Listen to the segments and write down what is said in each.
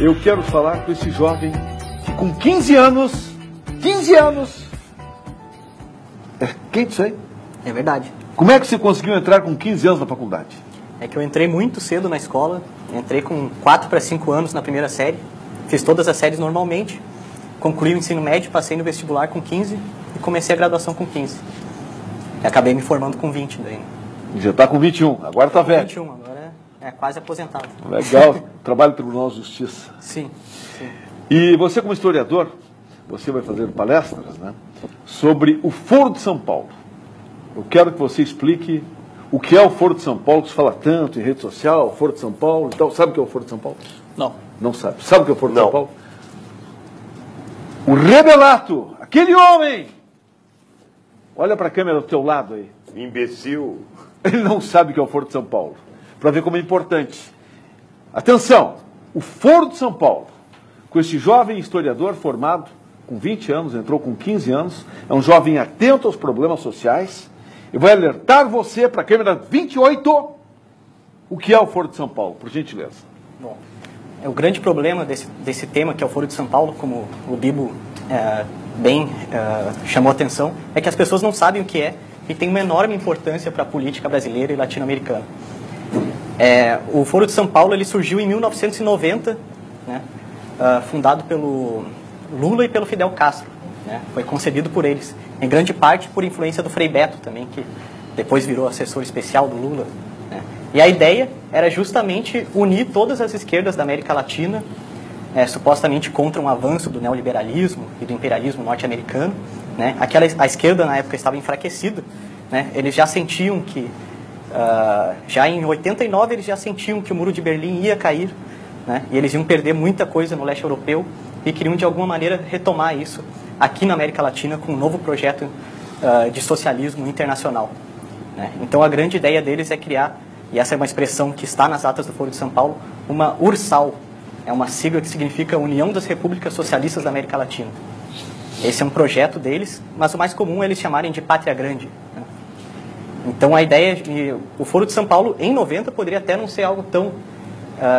Eu quero falar com esse jovem que com 15 anos... É quente isso aí? É verdade. Como é que você conseguiu entrar com 15 anos na faculdade? É que eu entrei muito cedo na escola, entrei com 4 para 5 anos na primeira série, fiz todas as séries normalmente, concluí o ensino médio, passei no vestibular com 15 e comecei a graduação com 15. E acabei me formando com 20 daí. Já está com 21, agora está velho. 21, agora é quase aposentado. Legal, trabalho no Tribunal de Justiça. Sim. E você como historiador, você vai fazer palestras, né, sobre o Foro de São Paulo. Eu quero que você explique o que é o Foro de São Paulo, que se fala tanto em rede social, o Foro de São Paulo e tal. Sabe o que é o Foro de São Paulo? Não. Não sabe. Sabe o que é o Foro de São Paulo? O Rebelato, aquele homem! Olha para a câmera do teu lado aí. Imbecil. Ele não sabe o que é o Foro de São Paulo. Para ver como é importante. Atenção! O Foro de São Paulo, com esse jovem historiador formado com 20 anos, entrou com 15 anos, é um jovem atento aos problemas sociais, e vai alertar você para a câmera 28 o que é o Foro de São Paulo, por gentileza. Bom, o grande problema desse tema, que é o Foro de São Paulo, como o Bibo chamou a atenção, é que as pessoas não sabem o que é e tem uma enorme importância para a política brasileira e latino-americana. O Foro de São Paulo ele surgiu em 1990, né, fundado pelo Lula e pelo Fidel Castro. Né, foi concebido por eles, em grande parte por influência do Frei Beto também, que depois virou assessor especial do Lula. Né. E a ideia era justamente unir todas as esquerdas da América Latina, supostamente contra um avanço do neoliberalismo e do imperialismo norte-americano. Né. A esquerda na época estava enfraquecida, né, eles já sentiam que, já em 89 eles já sentiam que o Muro de Berlim ia cair, né, e eles iam perder muita coisa no leste europeu e queriam de alguma maneira retomar isso aqui na América Latina com um novo projeto de socialismo internacional. Né? Então a grande ideia deles é criar, e essa é uma expressão que está nas atas do Foro de São Paulo, uma URSAL, é uma sigla que significa União das Repúblicas Socialistas da América Latina. Esse é um projeto deles, mas o mais comum é eles chamarem de Pátria Grande. Né? Então a ideia, o Foro de São Paulo em 90 poderia até não ser algo tão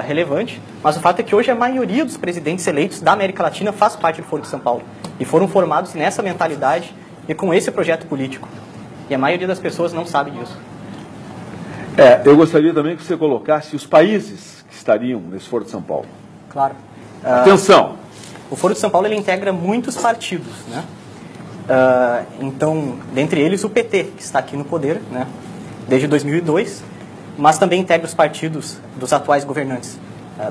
relevante, mas o fato é que hoje a maioria dos presidentes eleitos da América Latina faz parte do Foro de São Paulo e foram formados nessa mentalidade e com esse projeto político. E a maioria das pessoas não sabe disso. Eu gostaria também que você colocasse os países que estariam nesse Foro de São Paulo. Claro. Atenção! O Foro de São Paulo ele integra muitos partidos, né? Então, dentre eles o PT, que está aqui no poder, né, desde 2002, mas também integra os partidos dos atuais governantes,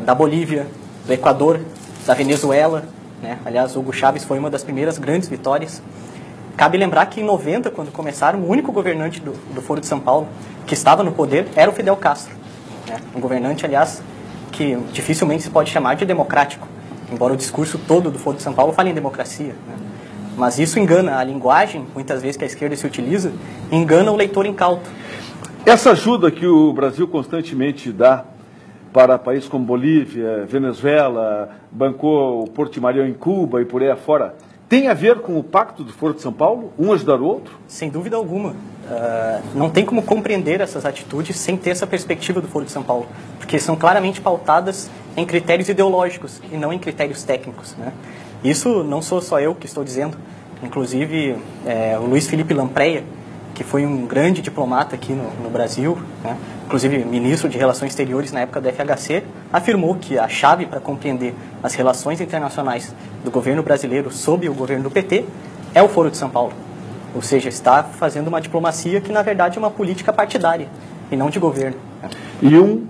da Bolívia, do Equador, da Venezuela, né? Aliás, Hugo Chávez foi uma das primeiras grandes vitórias. Cabe lembrar que em 90, quando começaram, o único governante do Foro de São Paulo que estava no poder era o Fidel Castro, né? Um governante, aliás, que dificilmente se pode chamar de democrático, embora o discurso todo do Foro de São Paulo fale em democracia, né? Mas isso engana a linguagem, muitas vezes que a esquerda se utiliza, engana o leitor incauto. Essa ajuda que o Brasil constantemente dá para países como Bolívia, Venezuela, bancou o Portimarião em Cuba e por aí afora, tem a ver com o pacto do Foro de São Paulo? Um ajudar o outro? Sem dúvida alguma. Não tem como compreender essas atitudes sem ter essa perspectiva do Foro de São Paulo, porque são claramente pautadas em critérios ideológicos e não em critérios técnicos, né? Isso não sou só eu que estou dizendo, inclusive o Luiz Felipe Lampreia, que foi um grande diplomata aqui no Brasil, né, inclusive ministro de Relações Exteriores na época da FHC, afirmou que a chave para compreender as relações internacionais do governo brasileiro sob o governo do PT é o Foro de São Paulo. Ou seja, está fazendo uma diplomacia que, na verdade, é uma política partidária e não de governo. E um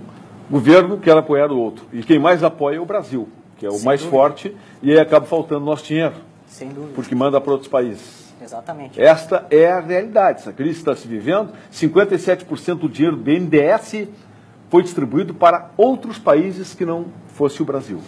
governo quer apoiar o outro. E quem mais apoia é o Brasil, que é o mais forte, e aí acaba faltando nosso dinheiro. Sem dúvida. Porque manda para outros países. Exatamente. Esta é a realidade. Essa crise está se vivendo. 57% do dinheiro do BNDES foi distribuído para outros países que não fosse o Brasil.